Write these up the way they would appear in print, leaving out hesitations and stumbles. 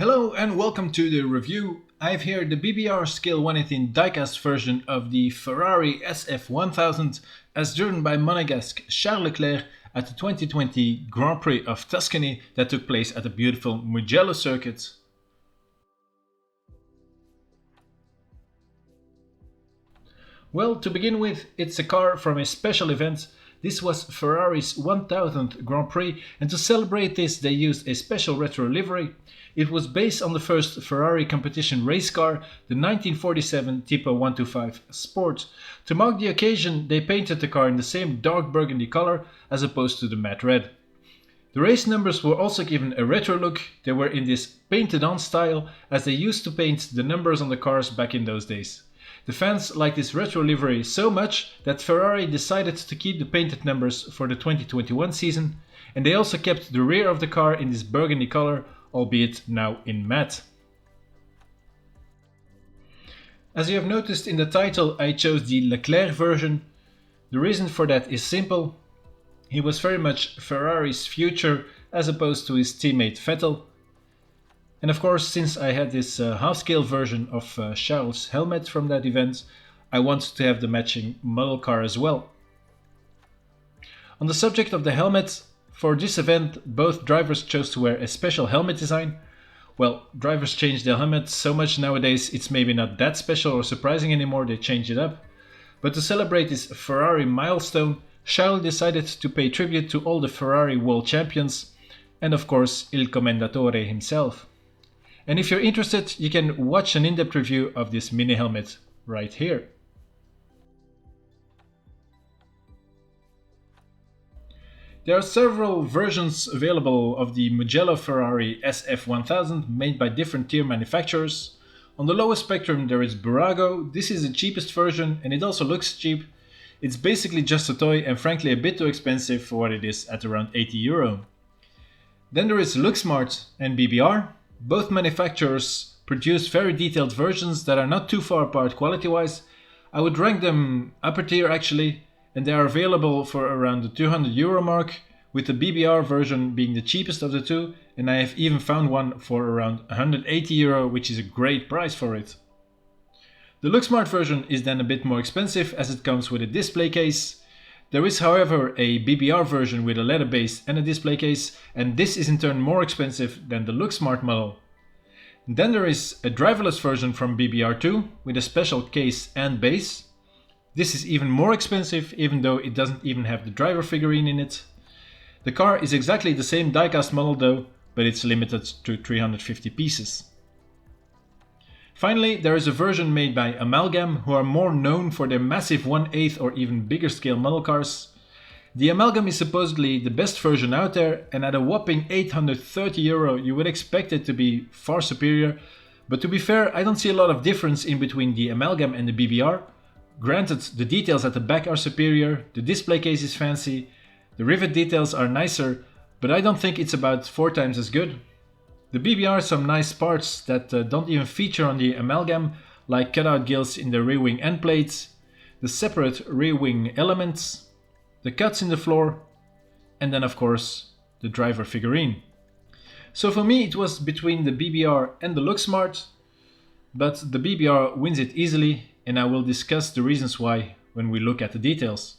Hello and welcome to the review. I have here the BBR Scale 118 Diecast version of the Ferrari SF1000 as driven by Monegasque Charles Leclerc at the 2020 Grand Prix of Tuscany that took place at the beautiful Mugello circuit. Well, to begin with, it's a car from a special event. This was Ferrari's 1000th Grand Prix, and to celebrate this they used a special retro livery. It was based on the first Ferrari competition race car, the 1947 Tipo 125 Sport. To mark the occasion, they painted the car in the same dark burgundy color as opposed to the matte red. The race numbers were also given a retro look. They were in this painted on style as they used to paint the numbers on the cars back in those days. The fans liked this retro livery so much that Ferrari decided to keep the painted numbers for the 2021 season, and they also kept the rear of the car in this burgundy color, albeit now in matte. As you have noticed in the title, I chose the Leclerc version. The reason for that is simple. He was very much Ferrari's future as opposed to his teammate Vettel. And of course, since I had this half-scale version of Charles' helmet from that event, I wanted to have the matching model car as well. On the subject of the helmet, for this event both drivers chose to wear a special helmet design. Well, drivers change their helmets so much nowadays it's maybe not that special or surprising anymore, they change it up. But to celebrate this Ferrari milestone, Charles decided to pay tribute to all the Ferrari world champions and of course Il Commendatore himself. And if you're interested, you can watch an in-depth review of this mini helmet right here. There are several versions available of the Mugello Ferrari SF1000 made by different tier manufacturers. On the lowest spectrum there is Burago. This is the cheapest version and it also looks cheap. It's basically just a toy and frankly a bit too expensive for what it is at around €80. Then there is LookSmart and BBR. Both manufacturers produce very detailed versions that are not too far apart quality-wise. I would rank them upper tier actually, and they are available for around the €200 mark, with the BBR version being the cheapest of the two, and I have even found one for around €180, which is a great price for it. The LookSmart version is then a bit more expensive as it comes with a display case. There is however a BBR version with a leather base and a display case, and this is in turn more expensive than the LookSmart model. Then there is a driverless version from BBR2 with a special case and base. This is even more expensive even though it doesn't even have the driver figurine in it. The car is exactly the same diecast model though, but it's limited to 350 pieces. Finally, there is a version made by Amalgam, who are more known for their massive 1/8 or even bigger scale model cars. The Amalgam is supposedly the best version out there, and at a whopping €830 you would expect it to be far superior, but to be fair, I don't see a lot of difference in between the Amalgam and the BBR. Granted, the details at the back are superior, the display case is fancy, the rivet details are nicer, but I don't think it's about 4 times as good. The BBR has some nice parts that don't even feature on the Amalgam, like cutout gills in the rear wing end plates, the separate rear wing elements, the cuts in the floor, and then of course the driver figurine. So for me it was between the BBR and the LookSmart, but the BBR wins it easily, and I will discuss the reasons why when we look at the details.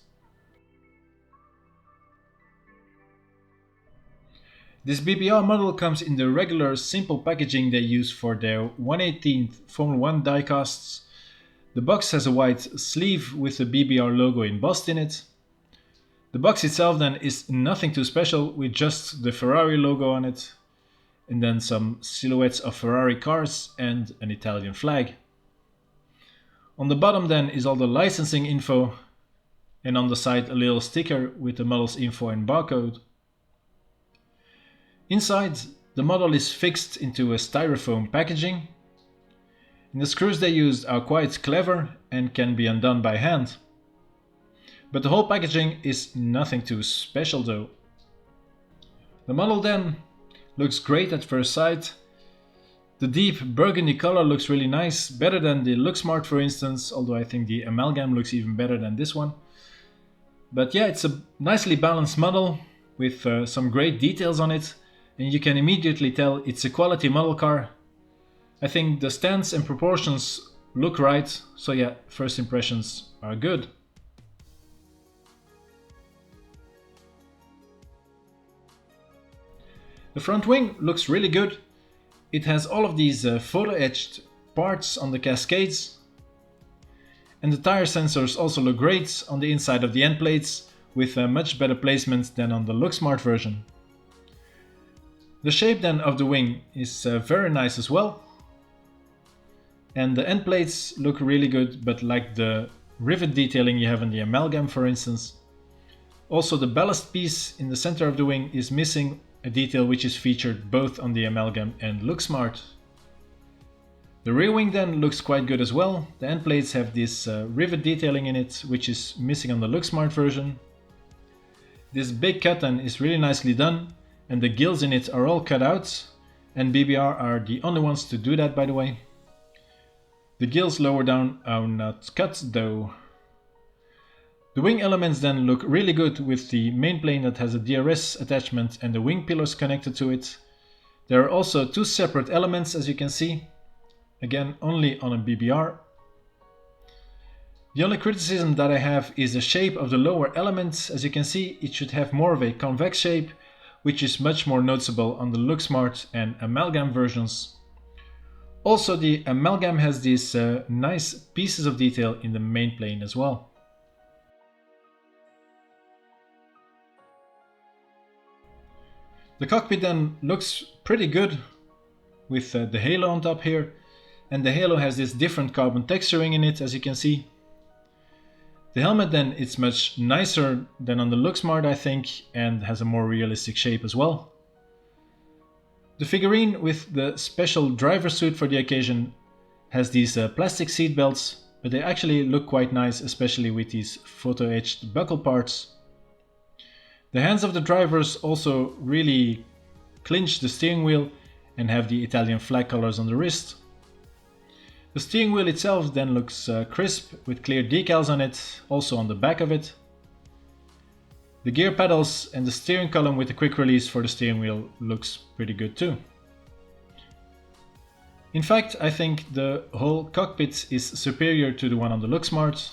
This BBR model comes in the regular simple packaging they use for their 1/18th Formula 1 diecasts. The box has a white sleeve with the BBR logo embossed in it. The box itself then is nothing too special, with just the Ferrari logo on it, and then some silhouettes of Ferrari cars and an Italian flag. On the bottom then is all the licensing info, and on the side a little sticker with the model's info and barcode. Inside, the model is fixed into a styrofoam packaging, and the screws they used are quite clever and can be undone by hand. But the whole packaging is nothing too special though. The model then looks great at first sight. The deep burgundy color looks really nice, better than the LookSmart for instance, although I think the Amalgam looks even better than this one. But yeah, it's a nicely balanced model with some great details on it, and you can immediately tell it's a quality model car I think the stance and proportions look right, so yeah, first impressions are good. The front wing looks really good. It has all of these photo etched parts on the cascades, and the tire sensors also look great on the inside of the end plates, with a much better placement than on the LookSmart version. The shape then of the wing is very nice as well, and the end plates look really good, but like the rivet detailing you have in the amalgam, for instance. Also, the ballast piece in the center of the wing is missing a detail which is featured both on the amalgam and LookSmart. The rear wing then looks quite good as well. The end plates have this rivet detailing in it, which is missing on the LookSmart version. This big cut then is really nicely done, and the gills in it are all cut out, and BBR are the only ones to do that, by the way. The gills lower down are not cut though. The wing elements then look really good, with the main plane that has a DRS attachment and the wing pillars connected to it. There are also two separate elements, as you can see, again only on a BBR. The only criticism that I have is the shape of the lower elements. As you can see, it should have more of a convex shape, which is much more noticeable on the LookSmart and amalgam versions. Also, the amalgam has these nice pieces of detail in the main plane as well. The cockpit then looks pretty good with the halo on top here, and the halo has this different carbon texturing in it, as you can see. The helmet then is much nicer than on the LookSmart, I think, and has a more realistic shape as well. The figurine with the special driver suit for the occasion has these plastic seat belts, but they actually look quite nice, especially with these photo etched buckle parts. The hands of the drivers also really clinch the steering wheel and have the Italian flag colors on the wrist. The steering wheel itself then looks crisp with clear decals on it, also on the back of it. The gear pedals and the steering column with the quick release for the steering wheel looks pretty good too. In fact, I think the whole cockpit is superior to the one on the LookSmart.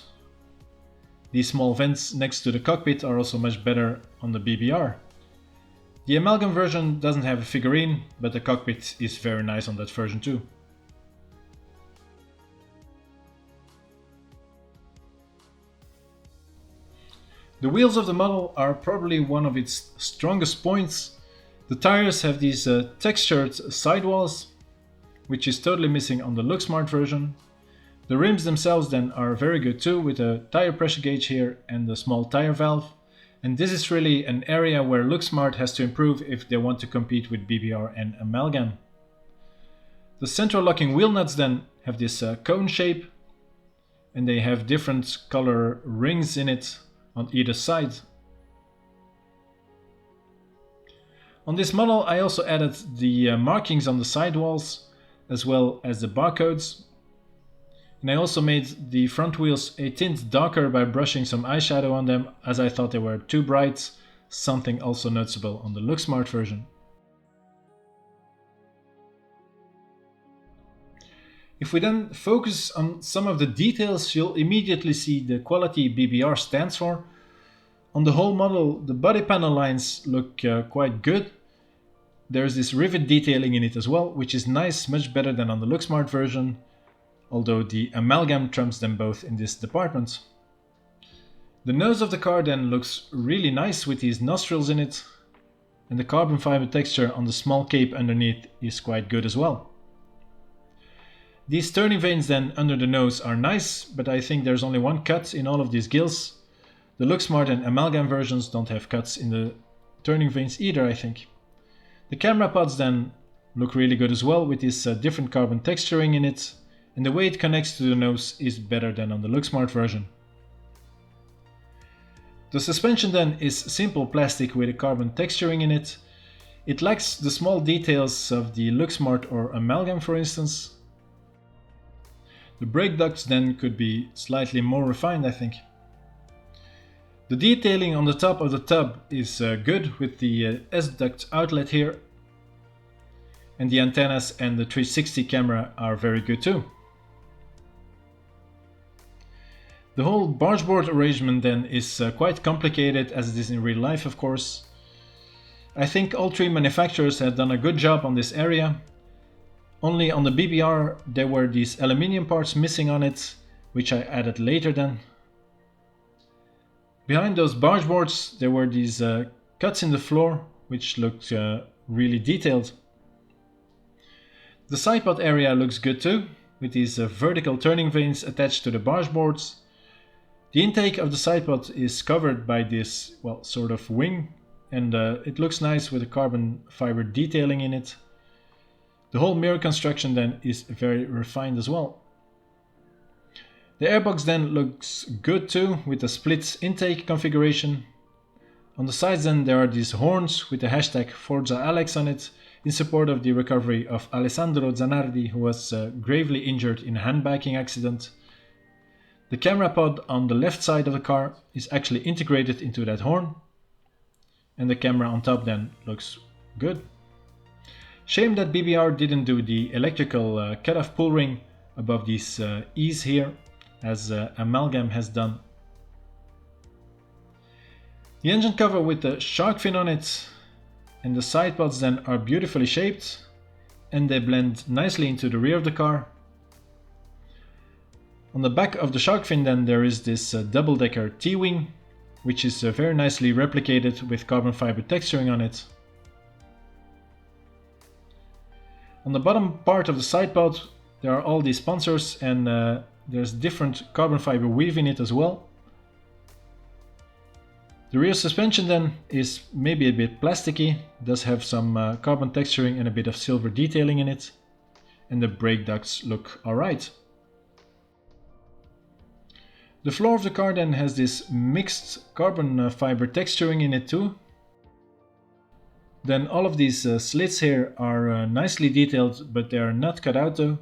These small vents next to the cockpit are also much better on the BBR. The amalgam version doesn't have a figurine, but the cockpit is very nice on that version too. The wheels of the model are probably one of its strongest points. The tires have these textured sidewalls, which is totally missing on the LookSmart version. The rims themselves then are very good too, with a tire pressure gauge here and a small tire valve. And this is really an area where LookSmart has to improve if they want to compete with BBR and amalgam. The central locking wheel nuts then have this cone shape, and they have different color rings in it on either side. On this model I also added the markings on the sidewalls as well as the barcodes. And I also made the front wheels a tint darker by brushing some eyeshadow on them, as I thought they were too bright, something also noticeable on the LookSmart version. If we then focus on some of the details, you'll immediately see the quality BBR stands for. On the whole model, the body panel lines look quite good. There's this rivet detailing in it as well, which is nice, much better than on the LookSmart version, although the amalgam trumps them both in this department. The nose of the car then looks really nice with these nostrils in it, and the carbon fiber texture on the small cape underneath is quite good as well. These turning vanes then under the nose are nice, but I think there's only one cut in all of these gills. The LookSmart and amalgam versions don't have cuts in the turning vanes either, I think. The camera pods then look really good as well, with this different carbon texturing in it, and the way it connects to the nose is better than on the LookSmart version. The suspension then is simple plastic with a carbon texturing in it. It lacks the small details of the LookSmart or amalgam, for instance. The brake ducts then could be slightly more refined, I think. The detailing on the top of the tub is good with the S-duct outlet here. and the antennas and the 360 camera are very good too. The whole bargeboard arrangement then is quite complicated, as it is in real life of course. I think all three manufacturers have done a good job on this area. Only on the BBR there were these aluminium parts missing on it, which I added later then. Behind those bargeboards there were these cuts in the floor, which looked really detailed. The sidepod area looks good too, with these vertical turning vanes attached to the bargeboards. The intake of the sidepod is covered by this, well, sort of wing, and it looks nice with the carbon fiber detailing in it. The whole mirror construction then is very refined as well. The airbox then looks good too, with a split intake configuration. On the sides then there are these horns with the hashtag Forza Alex on it, in support of the recovery of Alessandro Zanardi, who was gravely injured in a handbagging accident. The camera pod on the left side of the car is actually integrated into that horn, and the camera on top then looks good. Shame that BBR didn't do the electrical cutoff pull ring above these E's here, as Amalgam has done. The engine cover with the shark fin on it and the side pods then are beautifully shaped, and they blend nicely into the rear of the car. On the back of the shark fin then there is this double-decker T-wing, which is very nicely replicated with carbon fiber texturing on it. On the bottom part of the side pod there are all these sponsors, and there's different carbon fiber weave in it as well. The rear suspension then is maybe a bit plasticky, does have some carbon texturing and a bit of silver detailing in it, and the brake ducts look alright. The floor of the car then has this mixed carbon fiber texturing in it too. Then all of these slits here are nicely detailed, but they are not cut out though.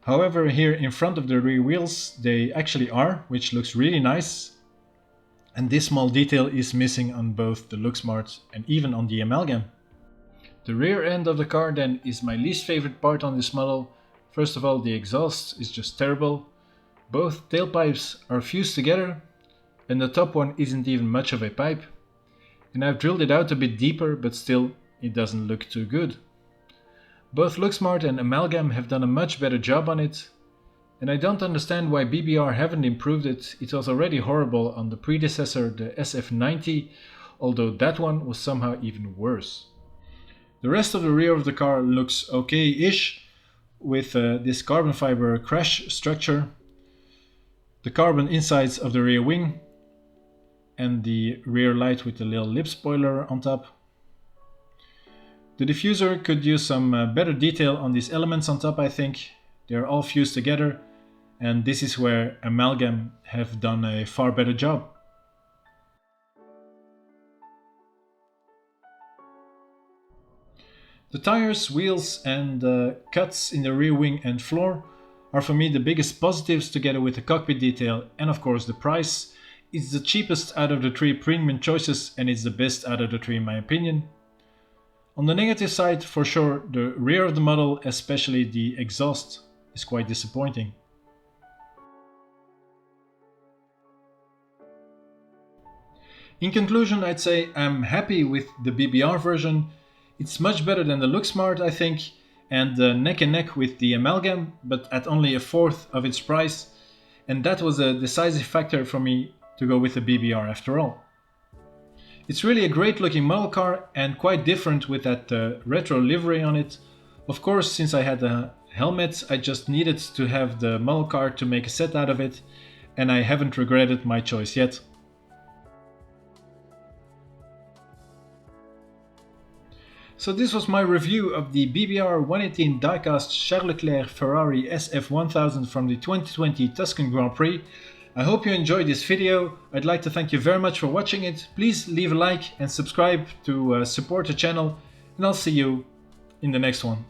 However, here in front of the rear wheels they actually are, which looks really nice. And this small detail is missing on both the LookSmart and even on the Amalgam. The rear end of the car then is my least favorite part on this model. First of all, the exhaust is just terrible. Both tailpipes are fused together, and the top one isn't even much of a pipe. And I've drilled it out a bit deeper, but still it doesn't look too good. Both LookSmart and Amalgam have done a much better job on it, and I don't understand why BBR haven't improved it. It was already horrible on the predecessor, the SF1000, although that one was somehow even worse. The rest of the rear of the car looks okay-ish, with this carbon fiber crash structure, the carbon insides of the rear wing, and the rear light with the little lip spoiler on top. The diffuser could use some better detail on these elements on top, I think. They're all fused together, and this is where Amalgam have done a far better job. The tires, wheels and cuts in the rear wing and floor are for me the biggest positives, together with the cockpit detail and of course the price. It's the cheapest out of the three premium choices, and it's the best out of the three in my opinion. On the negative side, for sure, the rear of the model, especially the exhaust, is quite disappointing. In conclusion, I'd say I'm happy with the BBR version. It's much better than the LookSmart, I think, and neck and neck with the Amalgam, but at only a fourth of its price, and that was a decisive factor for me to go with the BBR after all. It's really a great looking model car and quite different with that retro livery on it. Of course, since I had the helmet, I just needed to have the model car to make a set out of it, and I haven't regretted my choice yet. So this was my review of the BBR 118 Diecast Charles Leclerc Ferrari SF1000 from the 2020 Tuscan Grand Prix. I hope you enjoyed this video. I'd like to thank you very much for watching it. Please leave a like and subscribe to support the channel, and I'll see you in the next one.